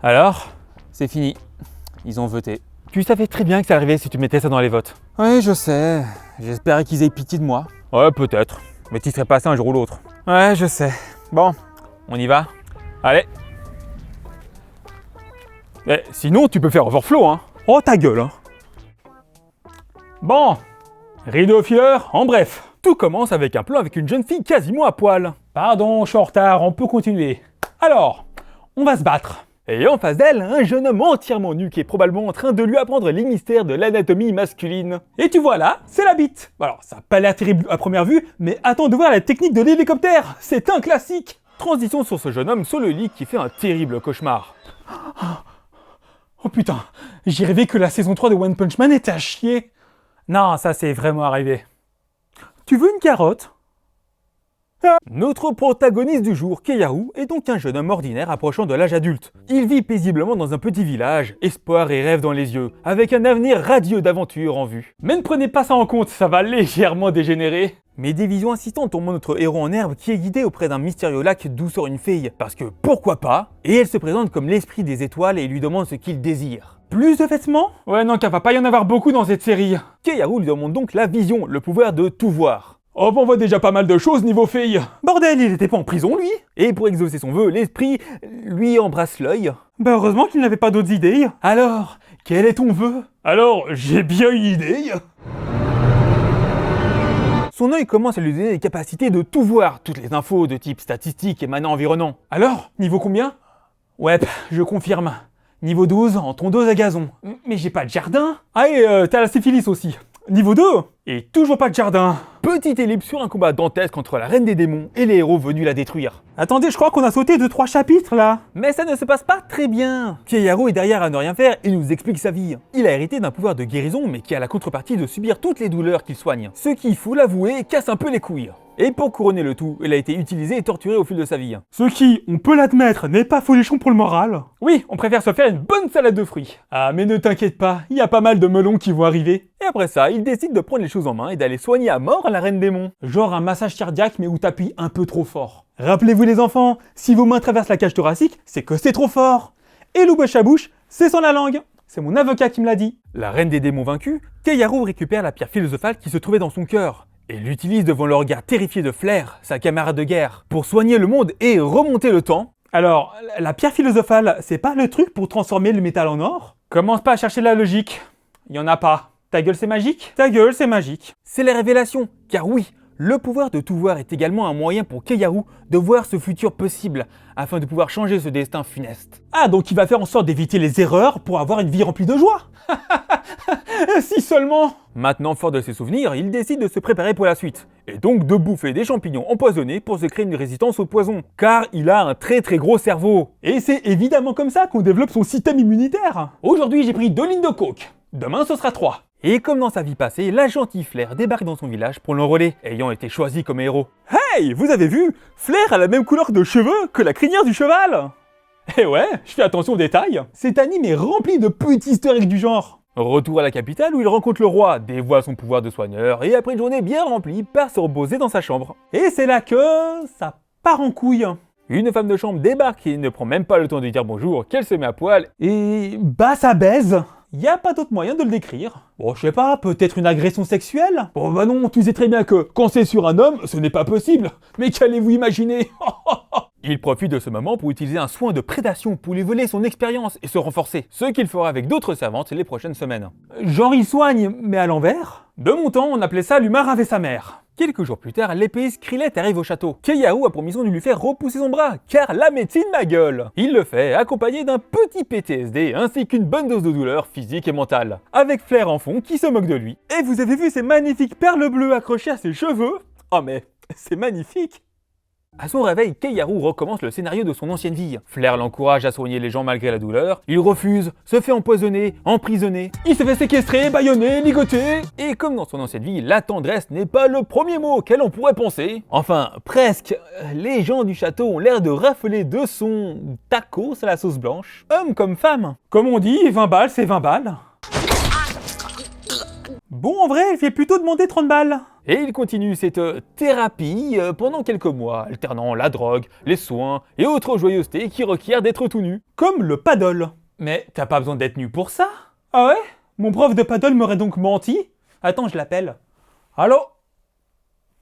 Alors, c'est fini. Ils ont voté. Tu savais très bien que ça arrivait si tu mettais ça dans les votes. Oui, je sais. J'espérais qu'ils aient pitié de moi. Ouais, peut-être. Mais tu serais passé un jour ou l'autre. Ouais, je sais. Bon, on y va. Allez. Eh, sinon, tu peux faire overflow, hein. Oh, ta gueule, hein. Bon. Rideau fileur, en bref. Tout commence avec un plan avec une jeune fille quasiment à poil. Pardon, je suis en retard, on peut continuer. Alors, on va se battre. Et en face d'elle, un jeune homme entièrement nu qui est probablement en train de lui apprendre les mystères de l'anatomie masculine. Et tu vois là, c'est la bite. Alors, ça n'a pas l'air terrible à première vue, mais attends de voir la technique de l'hélicoptère. C'est un classique. Transition sur ce jeune homme sur le lit qui fait un terrible cauchemar. Oh putain, j'ai rêvé que la saison 3 de One Punch Man était à chier. Non, ça c'est vraiment arrivé. Tu veux une carotte ? Notre protagoniste du jour, Keiharu, est donc un jeune homme ordinaire approchant de l'âge adulte. Il vit paisiblement dans un petit village, espoir et rêve dans les yeux, avec un avenir radieux d'aventures en vue. Mais ne prenez pas ça en compte, ça va légèrement dégénérer. Mais des visions insistantes tombent notre héros en herbe qui est guidé auprès d'un mystérieux lac d'où sort une fille, parce que pourquoi pas ? Et elle se présente comme l'esprit des étoiles et lui demande ce qu'il désire. Plus de vêtements ? Ouais non, car va pas y en avoir beaucoup dans cette série. Keiharu lui demande donc la vision, le pouvoir de tout voir. Oh, on voit déjà pas mal de choses niveau fille. Bordel, il était pas en prison, lui. Et pour exaucer son vœu, l'esprit lui embrasse l'œil. Bah heureusement qu'il n'avait pas d'autres idées. Alors, quel est ton vœu ? Alors, j'ai bien une idée. Son œil commence à lui donner les capacités de tout voir, toutes les infos de type statistique et manant environnant. Alors, niveau combien ? Ouais, je confirme. Niveau 12, en tondeuse à gazon. Mais j'ai pas de jardin. Ah et t'as la syphilis aussi. Niveau 2 et toujours pas de jardin. Petite ellipse sur un combat dantesque entre la reine des démons et les héros venus la détruire. Attendez, je crois qu'on a sauté 2-3 chapitres là. Mais ça ne se passe pas très bien. Keiharu est derrière à ne rien faire et nous explique sa vie. Il a hérité d'un pouvoir de guérison mais qui a la contrepartie de subir toutes les douleurs qu'il soigne. Ce qui, il faut l'avouer, casse un peu les couilles. Et pour couronner le tout, il a été utilisé et torturé au fil de sa vie. Ce qui, on peut l'admettre, n'est pas folichon pour le moral. Oui, on préfère se faire une bonne salade de fruits. Ah, mais ne t'inquiète pas, il y a pas mal de melons qui vont arriver. Et après ça, il décide de prendre les choses en main et d'aller soigner à mort la reine démon. Genre un massage cardiaque mais où t'appuies un peu trop fort. Rappelez-vous les enfants, si vos mains traversent la cage thoracique, c'est que c'est trop fort. Et l'eau bouche à bouche, c'est sans la langue. C'est mon avocat qui me l'a dit. La reine des démons vaincue, Keiharu récupère la pierre philosophale qui se trouvait dans son cœur. Et l'utilise devant le regard terrifié de Flair, sa camarade de guerre, pour soigner le monde et remonter le temps. Alors, la pierre philosophale, c'est pas le truc pour transformer le métal en or ? Commence pas à chercher la logique. Y en a pas. Ta gueule c'est magique ? Ta gueule c'est magique. C'est la révélation, car oui, le pouvoir de tout voir est également un moyen pour Keiharu de voir ce futur possible, afin de pouvoir changer ce destin funeste. Ah, donc il va faire en sorte d'éviter les erreurs pour avoir une vie remplie de joie. Si seulement. Maintenant, fort de ses souvenirs, il décide de se préparer pour la suite, et donc de bouffer des champignons empoisonnés pour se créer une résistance au poison, car il a un très très gros cerveau. Et c'est évidemment comme ça qu'on développe son système immunitaire. Aujourd'hui, j'ai pris 2 lignes de coke, demain ce sera 3. Et comme dans sa vie passée, la gentille Flair débarque dans son village pour l'enrôler, ayant été choisi comme héros. Hey, vous avez vu ? Flair a la même couleur de cheveux que la crinière du cheval. Eh ouais, je fais attention aux détails. Cet anime est rempli de petits easter eggs du genre. Retour à la capitale où il rencontre le roi, dévoile son pouvoir de soigneur et après une journée bien remplie, part se reposer dans sa chambre. Et c'est là que ça part en couille. Une femme de chambre débarque et ne prend même pas le temps de dire bonjour, qu'elle se met à poil et bah ça baise. Y a pas d'autre moyen de le décrire. Bon, je sais pas, peut-être une agression sexuelle ? Bon bah non, tu sais très bien que quand c'est sur un homme, ce n'est pas possible. Mais qu'allez-vous imaginer ? Il profite de ce moment pour utiliser un soin de prédation pour lui voler son expérience et se renforcer, ce qu'il fera avec d'autres servantes les prochaines semaines. Genre il soigne, mais à l'envers ? De mon temps, on appelait ça l'humain ravait sa mère. Quelques jours plus tard, l'épée Skrillet arrive au château. Keiharu a pour mission de lui faire repousser son bras, car la médecine ma gueule. Il le fait, accompagné d'un petit PTSD, ainsi qu'une bonne dose de douleur physique et mentale. Avec Flair en fond, qui se moque de lui. Et vous avez vu ces magnifiques perles bleues accrochées à ses cheveux ? Oh mais, c'est magnifique. À son réveil, Keiharu recommence le scénario de son ancienne vie. Flair l'encourage à soigner les gens malgré la douleur. Il refuse, se fait empoisonner, emprisonner. Il se fait séquestrer, bâillonner, ligoter. Et comme dans son ancienne vie, la tendresse n'est pas le premier mot auquel on pourrait penser. Enfin, presque. Les gens du château ont l'air de rafler de son tacos à la sauce blanche. Homme comme femme. Comme on dit, 20 balles, c'est 20 balles. Bon, en vrai, elle fait plutôt demander 30 balles. Et il continue cette thérapie pendant quelques mois, alternant la drogue, les soins et autres joyeusetés qui requièrent d'être tout nu. Comme le paddle. Mais t'as pas besoin d'être nu pour ça? Ah ouais? Mon prof de paddle m'aurait donc menti? Attends, je l'appelle. Allô?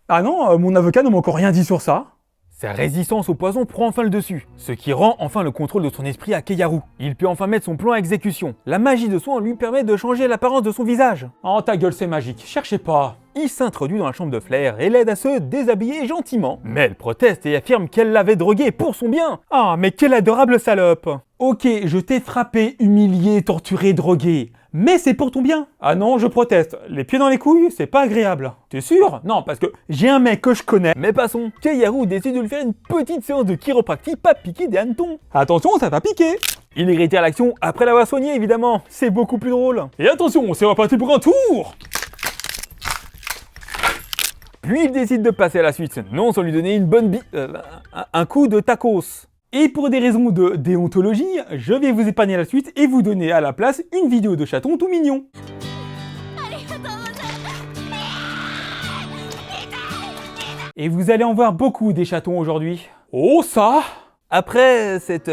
Ah non, mon avocat ne m'a encore rien dit sur ça. Sa résistance au poison prend enfin le dessus, ce qui rend enfin le contrôle de son esprit à Keiharu. Il peut enfin mettre son plan à exécution. La magie de soin lui permet de changer l'apparence de son visage. Oh ta gueule, c'est magique, cherchez pas. Il s'introduit dans la chambre de Flair et l'aide à se déshabiller gentiment. Mais elle proteste et affirme qu'elle l'avait drogué pour son bien. Ah, mais quelle adorable salope. Ok, je t'ai frappé, humilié, torturé, drogué. Mais c'est pour ton bien. Ah non, je proteste. Les pieds dans les couilles, c'est pas agréable. T'es sûr? Non, parce que j'ai un mec que je connais. Mais passons. Keiharu décide de lui faire une petite séance de chiropractie, pas piquer des hannetons. Attention, ça va piquer. Il réitère l'action après l'avoir soigné, évidemment. C'est beaucoup plus drôle. Et attention, c'est reparti pour un tour. Puis il décide de passer à la suite, non sans lui donner une bonne un coup de tacos. Et pour des raisons de déontologie, je vais vous épargner la suite et vous donner à la place une vidéo de chaton tout mignon. Et vous allez en voir beaucoup des chatons aujourd'hui. Oh ça! Après cette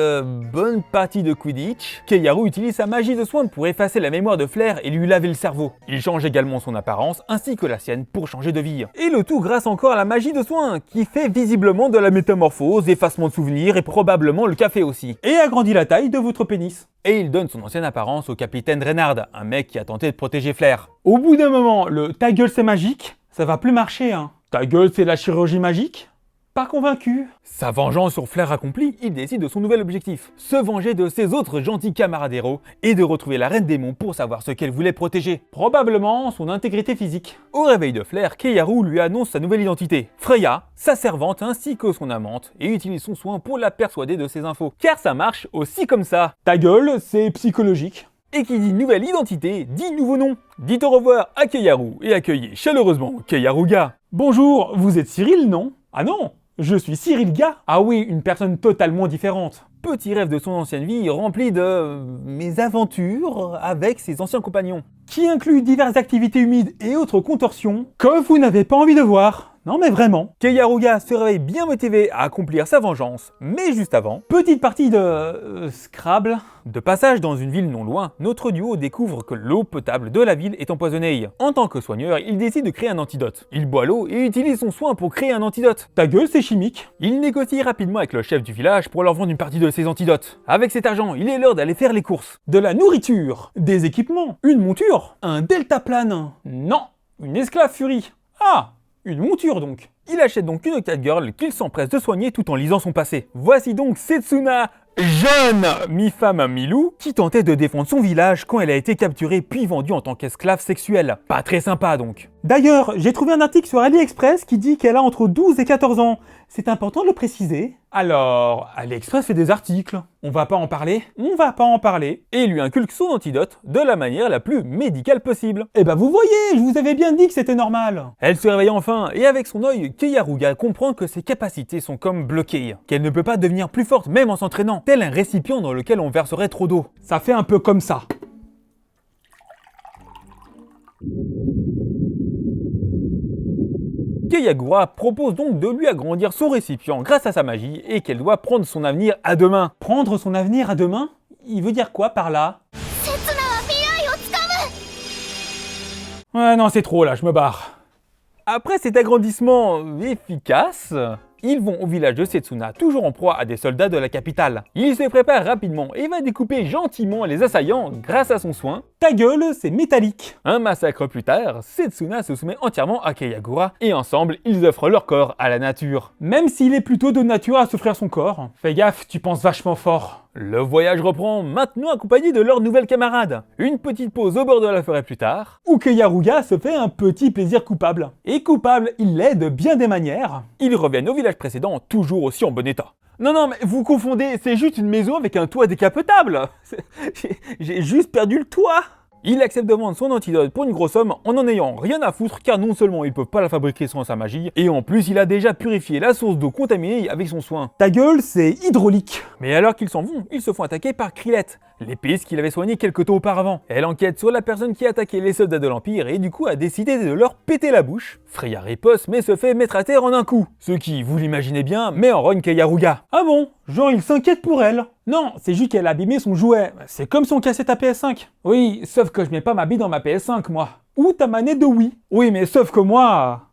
bonne partie de Quidditch, Keiharu utilise sa magie de soin pour effacer la mémoire de Flair et lui laver le cerveau. Il change également son apparence ainsi que la sienne pour changer de vie. Et le tout grâce encore à la magie de soin qui fait visiblement de la métamorphose, effacement de souvenirs et probablement le café aussi. Et agrandit la taille de votre pénis. Et il donne son ancienne apparence au capitaine Reynard, un mec qui a tenté de protéger Flair. Au bout d'un moment, le ta gueule c'est magique, ça va plus marcher hein. Ta gueule c'est la chirurgie magique? Pas convaincu. Sa vengeance sur Flair accomplie, il décide de son nouvel objectif, se venger de ses autres gentils camarades héros et de retrouver la Reine Démon pour savoir ce qu'elle voulait protéger. Probablement son intégrité physique. Au réveil de Flair, Keiharu lui annonce sa nouvelle identité, Freya, sa servante ainsi que son amante, et utilise son soin pour la persuader de ses infos. Car ça marche aussi comme ça. Ta gueule, c'est psychologique. Et qui dit nouvelle identité, dit nouveau nom. Dites au revoir à Keiharu et accueillez chaleureusement Keiharuga. Bonjour, vous êtes Cyril, non? Ah non, je suis Cyril Gars. Ah oui, une personne totalement différente. Petit rêve de son ancienne vie rempli de mes aventures avec ses anciens compagnons. Qui inclut diverses activités humides et autres contorsions que vous n'avez pas envie de voir. Non mais vraiment. Keiharuga se réveille bien motivé à accomplir sa vengeance, mais juste avant, petite partie de Scrabble. De passage dans une ville non loin, notre duo découvre que l'eau potable de la ville est empoisonnée. En tant que soigneur, il décide de créer un antidote. Il boit l'eau et utilise son soin pour créer un antidote. Ta gueule, c'est chimique. Il négocie rapidement avec le chef du village pour leur vendre une partie de ses antidotes. Avec cet argent, il est l'heure d'aller faire les courses. De la nourriture, des équipements, une monture, un deltaplane. Non, une esclave furie. Ah, une monture donc. Il achète donc une catgirl qu'il s'empresse de soigner tout en lisant son passé. Voici donc Setsuna, jeune mi-femme mi-loup, qui tentait de défendre son village quand elle a été capturée puis vendue en tant qu'esclave sexuelle. Pas très sympa donc. D'ailleurs, j'ai trouvé un article sur AliExpress qui dit qu'elle a entre 12 et 14 ans. C'est important de le préciser. Alors, AliExpress fait des articles. On va pas en parler? On va pas en parler. Et lui inculque son antidote de la manière la plus médicale possible. Eh ben vous voyez, je vous avais bien dit que c'était normal. Elle se réveille enfin et avec son œil, Keiharuga comprend que ses capacités sont comme bloquées. Qu'elle ne peut pas devenir plus forte même en s'entraînant, tel un récipient dans lequel on verserait trop d'eau. Ça fait un peu comme ça. Keiharu propose donc de lui agrandir son récipient grâce à sa magie et qu'elle doit prendre son avenir à deux mains. Prendre son avenir à deux mains? Il veut dire quoi par là? Ouais non c'est trop là, je me barre. Après cet agrandissement efficace, ils vont au village de Setsuna, toujours en proie à des soldats de la capitale. Il se prépare rapidement et va découper gentiment les assaillants grâce à son soin. Ta gueule, c'est métallique. Un massacre plus tard, Setsuna se soumet entièrement à Keiharu et ensemble, ils offrent leur corps à la nature. Même s'il est plutôt de nature à s'offrir son corps. Fais gaffe, tu penses vachement fort. Le voyage reprend maintenant accompagné de leurs nouvelles camarades. Une petite pause au bord de la forêt plus tard, où Keiharu se fait un petit plaisir coupable. Et coupable, il l'est de bien des manières. Ils reviennent au village précédent, toujours aussi en bon état. Non, mais vous confondez, c'est juste une maison avec un toit décapotable. J'ai juste perdu le toit. Il accepte de vendre son antidote pour une grosse somme en n'en ayant rien à foutre car non seulement ils peuvent pas la fabriquer sans sa magie, et en plus il a déjà purifié la source d'eau contaminée avec son soin. Ta gueule, c'est hydraulique. Mais alors qu'ils s'en vont, ils se font attaquer par Krillette, l'épice qu'il avait soignée quelque temps auparavant. Elle enquête sur la personne qui a attaqué les soldats de l'Empire et du coup a décidé de leur péter la bouche. Freya riposte mais se fait mettre à terre en un coup. Ce qui, vous l'imaginez bien, met en rogne Kei Haruga. Ah bon? Genre il s'inquiète pour elle? Non, c'est juste qu'elle a abîmé son jouet. C'est comme si on cassait ta PS5. Oui, sauf que je mets pas ma bille dans ma PS5 moi. Ou ta manette de Wii. Oui, mais sauf que moi...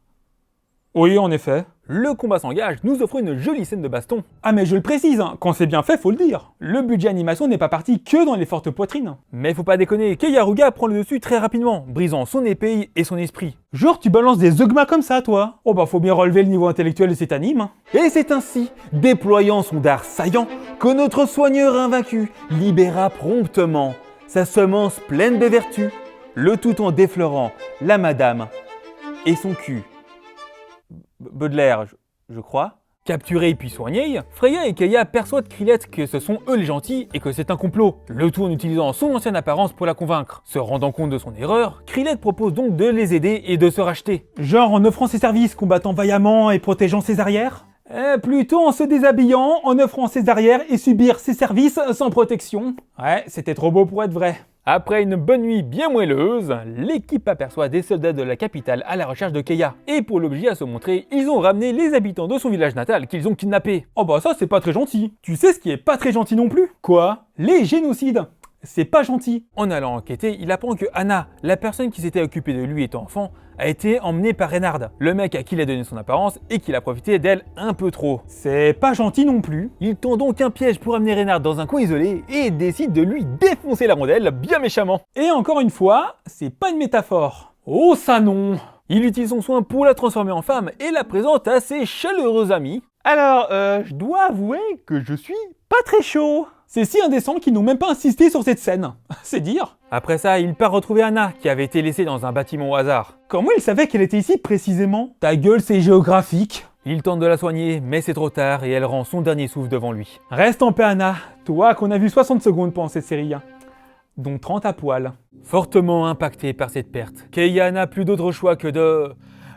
Oui, en effet. Le combat s'engage, nous offre une jolie scène de baston. Ah mais je le précise, hein, quand c'est bien fait, faut le dire. Le budget animation n'est pas parti que dans les fortes poitrines. Mais faut pas déconner, Kei Haruga prend le dessus très rapidement, brisant son épée et son esprit. Genre tu balances des zeugmas comme ça, toi? Oh bah faut bien relever le niveau intellectuel de cet anime. Hein. Et c'est ainsi, déployant son dard saillant, que notre soigneur invaincu libéra promptement sa semence pleine de vertus, le tout en déflorant la madame et son cul. Baudelaire, je crois. Capturés puis soignés, Freya et Keiya persuadent Krillette que ce sont eux les gentils et que c'est un complot, le tout en utilisant son ancienne apparence pour la convaincre. Se rendant compte de son erreur, Krillette propose donc de les aider et de se racheter. Genre en offrant ses services, combattant vaillamment et protégeant ses arrières? Plutôt en se déshabillant, en offrant ses arrières et subir ses services sans protection. Ouais, c'était trop beau pour être vrai. Après une bonne nuit bien moelleuse, l'équipe aperçoit des soldats de la capitale à la recherche de Keiya. Et pour l'obliger à se montrer, ils ont ramené les habitants de son village natal qu'ils ont kidnappés. Oh bah ça c'est pas très gentil. Tu sais ce qui est pas très gentil non plus? Quoi? Les génocides. C'est pas gentil. En allant enquêter, il apprend que Anna, la personne qui s'était occupée de lui étant enfant, a été emmenée par Reynard, le mec à qui il a donné son apparence et qu'il a profité d'elle un peu trop. C'est pas gentil non plus. Il tend donc un piège pour amener Reynard dans un coin isolé et décide de lui défoncer la rondelle bien méchamment. Et encore une fois, c'est pas une métaphore. Oh ça non! Il utilise son soin pour la transformer en femme et la présente à ses chaleureux amis. Alors, je dois avouer que je suis pas très chaud. C'est si indécent qu'ils n'ont même pas insisté sur cette scène. C'est dire. Après ça, il part retrouver Anna, qui avait été laissée dans un bâtiment au hasard. Comment il savait qu'elle était ici précisément? Ta gueule, c'est géographique. Il tente de la soigner, mais c'est trop tard et elle rend son dernier souffle devant lui. Reste en paix Anna, toi qu'on a vu 60 secondes pendant cette série, dont 30 à poil. Fortement impacté par cette perte, Keiya n'a plus d'autre choix que de...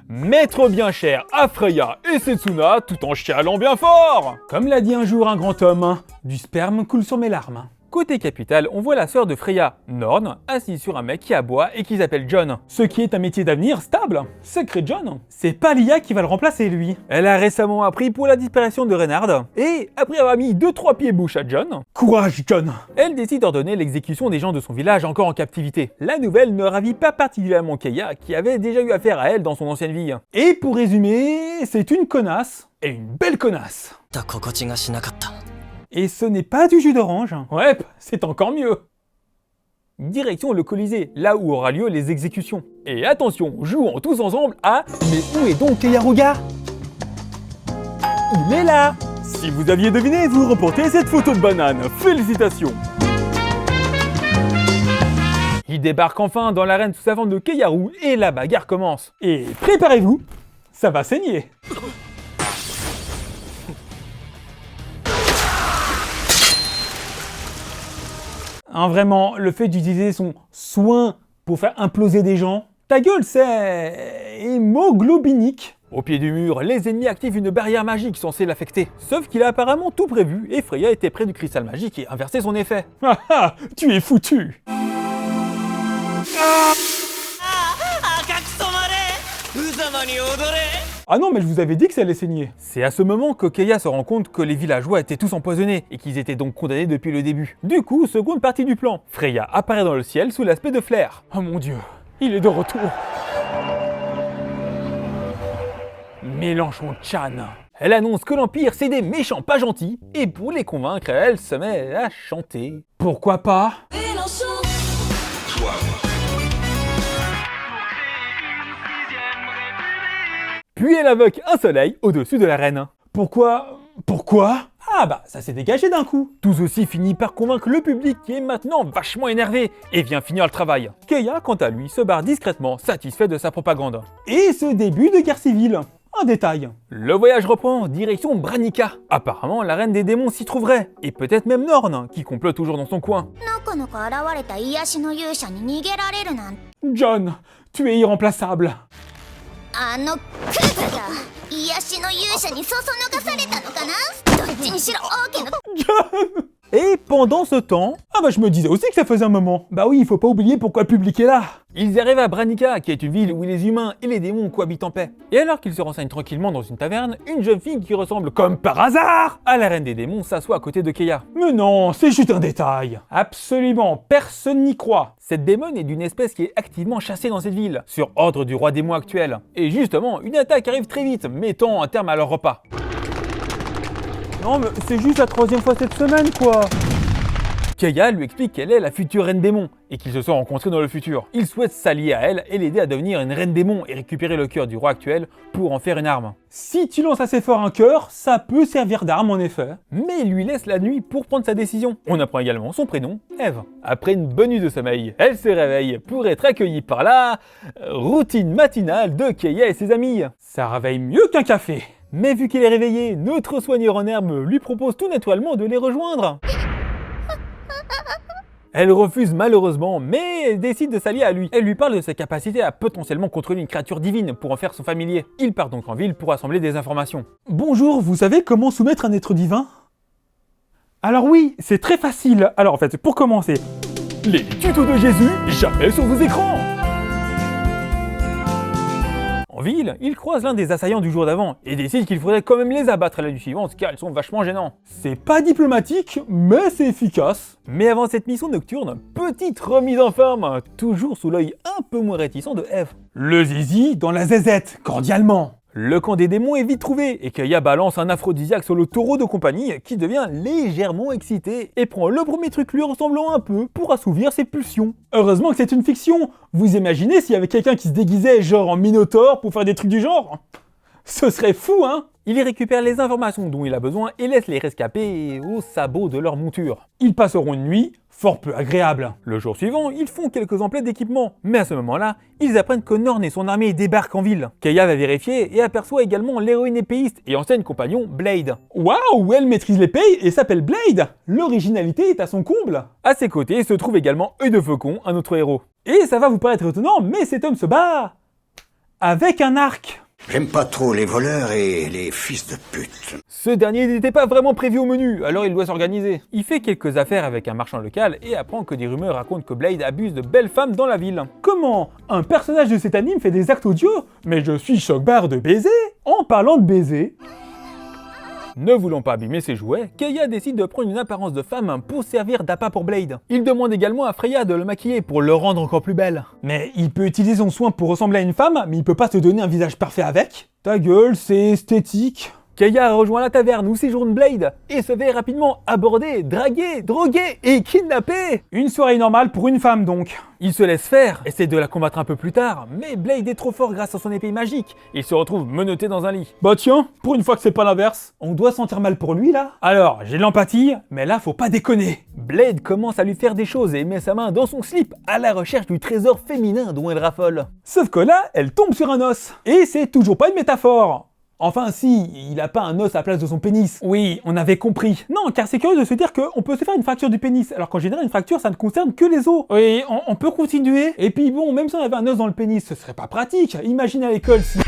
mettre bien cher à Freya et Setsuna tout en chialant bien fort. Comme l'a dit un jour un grand homme, du sperme coule sur mes larmes. Côté capitale, on voit la sœur de Freya, Norn, assise sur un mec qui aboie et qui s'appelle John. Ce qui est un métier d'avenir stable. Sacré John. C'est pas Lia qui va le remplacer lui. Elle a récemment appris pour la disparition de Reynard et, après avoir mis 2-3 pieds bouche à John, courage John, elle décide d'ordonner l'exécution des gens de son village encore en captivité. La nouvelle ne ravit pas particulièrement Keiya qui avait déjà eu affaire à elle dans son ancienne vie. Et pour résumer, c'est une connasse. Et une belle connasse. Et ce n'est pas du jus d'orange. Ouais, c'est encore mieux. Direction le Colisée, là où aura lieu les exécutions. Et attention, jouons tous ensemble à... Mais où est donc Kei Haruga? Il est là. Si vous aviez deviné, vous remportez cette photo de banane. Félicitations. Il débarque enfin dans l'arène sous sa forme de Keiharu et la bagarre commence. Et préparez-vous, ça va saigner. Vraiment, le fait d'utiliser son soin pour faire imploser des gens, ta gueule, c'est hémoglobinique. Au pied du mur, les ennemis activent une barrière magique censée l'affecter. Sauf qu'il a apparemment tout prévu et Freya était près du cristal magique et inversé son effet. Ah ah, tu es foutu. Ah non, mais je vous avais dit que ça allait saigner. C'est à ce moment que Keiya se rend compte que les villageois étaient tous empoisonnés et qu'ils étaient donc condamnés depuis le début. Du coup, seconde partie du plan. Freya apparaît dans le ciel sous l'aspect de Flair. Oh mon dieu, il est de retour. Mélenchon-chan. Elle annonce que l'Empire c'est des méchants pas gentils et pour les convaincre, elle se met à chanter. Pourquoi pas? Puis elle invoque un soleil au-dessus de l'arène. Pourquoi? Ah bah ça s'est dégagé d'un coup. Tout ceci finit par convaincre le public qui est maintenant vachement énervé et vient finir le travail. Keiya, quant à lui, se barre discrètement, satisfait de sa propagande. Et ce début de guerre civile. Un détail. Le voyage reprend, direction Branica. Apparemment, la reine des démons s'y trouverait. Et peut-être même Norn, qui complote toujours dans son coin. John, tu es irremplaçable. John! Et pendant ce temps, je me disais aussi que ça faisait un moment. Bah oui, il faut pas oublier pourquoi le public est là. Ils arrivent à Branica, qui est une ville où les humains et les démons cohabitent en paix. Et alors qu'ils se renseignent tranquillement dans une taverne, une jeune fille qui ressemble comme par hasard à la reine des démons s'assoit à côté de Keia. Mais non, c'est juste un détail. Absolument, personne n'y croit. Cette démon est d'une espèce qui est activement chassée dans cette ville, sur ordre du roi démon actuel. Et justement, une attaque arrive très vite, mettant un terme à leur repas. Non mais c'est juste la 3e fois cette semaine quoi. Keia lui explique qu'elle est la future reine démon et qu'ils se sont rencontrés dans le futur. Il souhaite s'allier à elle et l'aider à devenir une reine démon et récupérer le cœur du roi actuel pour en faire une arme. Si tu lances assez fort un cœur, ça peut servir d'arme en effet. Mais il lui laisse la nuit pour prendre sa décision. On apprend également son prénom, Eve. Après une bonne nuit de sommeil, elle se réveille pour être accueillie par la routine matinale de Keia et ses amis. Ça réveille mieux qu'un café. Mais vu qu'il est réveillé, notre soigneur en herbe lui propose tout naturellement de les rejoindre. Elle refuse malheureusement, mais décide de s'allier à lui. Elle lui parle de sa capacité à potentiellement contrôler une créature divine pour en faire son familier. Il part donc en ville pour assembler des informations. Bonjour, vous savez comment soumettre un être divin? Alors oui, c'est très facile. Alors en fait, pour commencer, les tutos de Jésus, jamais sur vos écrans. En ville, il croise l'un des assaillants du jour d'avant et décide qu'il faudrait quand même les abattre à la nuit suivante car ils sont vachement gênants. C'est pas diplomatique, mais c'est efficace. Mais avant cette mission nocturne, petite remise en forme, toujours sous l'œil un peu moins réticent de Eve. Le zizi dans la zézette, cordialement. Le camp des démons est vite trouvé et Keia balance un aphrodisiaque sur le taureau de compagnie qui devient légèrement excité et prend le premier truc lui ressemblant un peu pour assouvir ses pulsions. Heureusement que c'est une fiction. Vous imaginez s'il y avait quelqu'un qui se déguisait genre en minotaure pour faire des trucs du genre? Ce serait fou, hein? Il y récupère les informations dont il a besoin et laisse les rescapés au sabot de leur monture. Ils passeront une nuit fort peu agréable. Le jour suivant, ils font quelques emplettes d'équipement. Mais à ce moment-là, ils apprennent que Norn et son armée débarquent en ville. Keia va vérifier et aperçoit également l'héroïne épéiste et ancienne compagnon Blade. Waouh, elle maîtrise l'épée et s'appelle Blade! L'originalité est à son comble. À ses côtés se trouve également Œil de Faucon, un autre héros. Et ça va vous paraître étonnant, mais cet homme se bat avec un arc. J'aime pas trop les voleurs et les fils de pute. Ce dernier n'était pas vraiment prévu au menu, alors il doit s'organiser. Il fait quelques affaires avec un marchand local et apprend que des rumeurs racontent que Blade abuse de belles femmes dans la ville. Comment? Un personnage de cet anime fait des actes odieux? Mais je suis choc-barre de baiser. En parlant de baiser... Ne voulant pas abîmer ses jouets, Keia décide de prendre une apparence de femme pour servir d'appât pour Blade. Il demande également à Freya de le maquiller pour le rendre encore plus belle. Mais il peut utiliser son soin pour ressembler à une femme, mais il peut pas se donner un visage parfait avec? Ta gueule, c'est esthétique. Keia rejoint la taverne où séjourne Blade et se fait rapidement aborder, draguer, droguer et kidnapper. Une soirée normale pour une femme donc. Il se laisse faire, essaie de la combattre un peu plus tard, mais Blade est trop fort grâce à son épée magique. Il se retrouve menotté dans un lit. Bah tiens, pour une fois que c'est pas l'inverse, on doit sentir mal pour lui là. Alors, j'ai de l'empathie, mais là faut pas déconner. Blade commence à lui faire des choses et met sa main dans son slip à la recherche du trésor féminin dont elle raffole. Sauf que là, elle tombe sur un os. Et c'est toujours pas une métaphore. Enfin si, il a pas un os à la place de son pénis. Oui, on avait compris. Non, car c'est curieux de se dire qu'on peut se faire une fracture du pénis, alors qu'en général une fracture ça ne concerne que les os. Oui, on peut continuer. Et puis bon, même si on avait un os dans le pénis, ce serait pas pratique. Imagine à l'école si...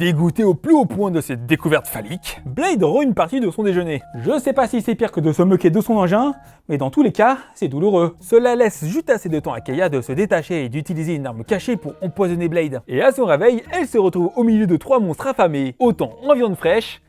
Dégoûté au plus haut point de cette découverte phallique, Blade rend une partie de son déjeuner. Je sais pas si c'est pire que de se moquer de son engin, mais dans tous les cas, c'est douloureux. Cela laisse juste assez de temps à Keia de se détacher et d'utiliser une arme cachée pour empoisonner Blade. Et à son réveil, elle se retrouve au milieu de 3 monstres affamés, autant en viande fraîche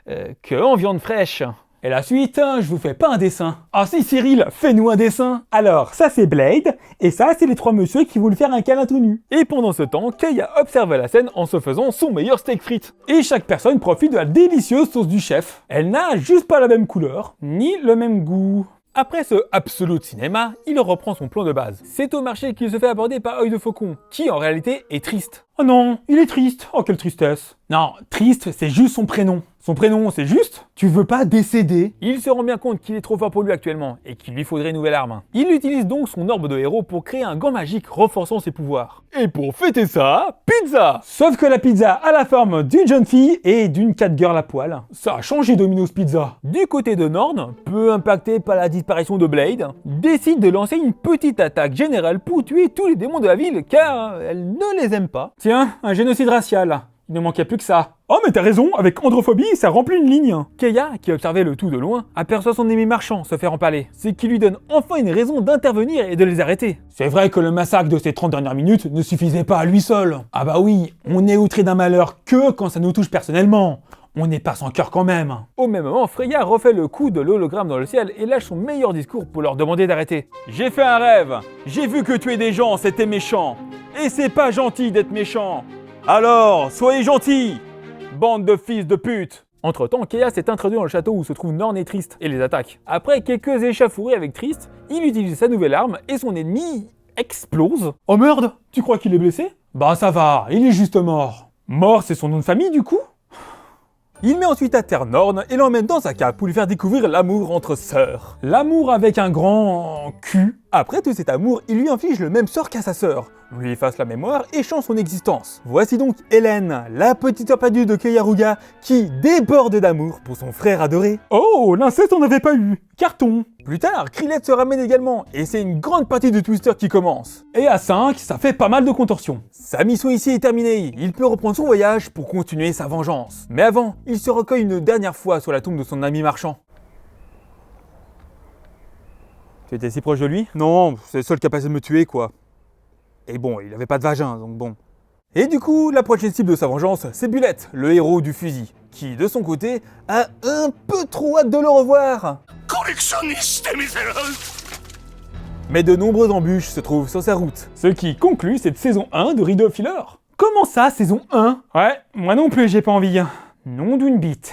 que en viande fraîche. Et la suite, je vous fais pas un dessin. Ah si Cyril, fais-nous un dessin. Alors, ça c'est Blade, et ça c'est les 3 messieurs qui voulaient faire un câlin tout nu. Et pendant ce temps, Keia observe la scène en se faisant son meilleur steak frites. Et chaque personne profite de la délicieuse sauce du chef. Elle n'a juste pas la même couleur, ni le même goût. Après ce absolu cinéma, il reprend son plan de base. C'est au marché qu'il se fait aborder par Œil de Faucon, qui en réalité est triste. Oh non, il est triste. Oh quelle tristesse. Non, triste, c'est juste son prénom. Son prénom, c'est juste? Tu veux pas décéder? Il se rend bien compte qu'il est trop fort pour lui actuellement, et qu'il lui faudrait une nouvelle arme. Il utilise donc son orbe de héros pour créer un gant magique renforçant ses pouvoirs. Et pour fêter ça, pizza! Sauf que la pizza a la forme d'une jeune fille et d'une catgirl à poil. Ça a changé Domino's Pizza. Du côté de Norn, peu impacté par la disparition de Blade, décide de lancer une petite attaque générale pour tuer tous les démons de la ville, car elle ne les aime pas. Tiens, un génocide racial. Il ne manquait plus que ça. Oh mais t'as raison, avec androphobie, ça remplit une ligne. Keia, qui observait le tout de loin, aperçoit son ami marchand se faire empaler, ce qui lui donne enfin une raison d'intervenir et de les arrêter. C'est vrai que le massacre de ces 30 dernières minutes ne suffisait pas à lui seul. Ah bah oui, on est outré d'un malheur que quand ça nous touche personnellement. On n'est pas sans cœur quand même. Au même moment, Freya refait le coup de l'hologramme dans le ciel et lâche son meilleur discours pour leur demander d'arrêter. J'ai fait un rêve. J'ai vu que tuer des gens, c'était méchant. Et c'est pas gentil d'être méchant. Alors, soyez gentils, bande de fils de pute. Entre-temps, Keia s'est introduit dans le château où se trouvent Norn et Trist et les attaque. Après quelques échauffourées avec Trist, il utilise sa nouvelle arme et son ennemi explose. Oh merde, tu crois qu'il est blessé? Bah ça va, il est juste mort. Mort, c'est son nom de famille du coup? Il met ensuite à terre Norn et l'emmène dans sa cave pour lui faire découvrir l'amour entre sœurs. L'amour avec un grand cul. Après tout cet amour, il lui inflige le même sort qu'à sa sœur. Lui efface la mémoire et change son existence. Voici donc Hélène, la petite sœur perdue de Keiaruga, qui déborde d'amour pour son frère adoré. Oh, l'inceste on n'avait pas eu. Carton. Plus tard, Krillette se ramène également, et c'est une grande partie de Twister qui commence. Et à 5, ça fait pas mal de contorsions. Sa mission ici est terminée, il peut reprendre son voyage pour continuer sa vengeance. Mais avant, il se recueille une dernière fois sur la tombe de son ami marchand. Tu étais si proche de lui? Non, c'est le seul capable de me tuer, quoi. Et bon, il avait pas de vagin, donc bon. Et du coup, la prochaine cible de sa vengeance, c'est Bullet, le héros du fusil, qui, de son côté, a un peu trop hâte de le revoir. Mais de nombreuses embûches se trouvent sur sa route. Ce qui conclut cette saison 1 de Riddle of Filler. Comment ça, saison 1? Ouais, moi non plus, j'ai pas envie. Nom d'une bite.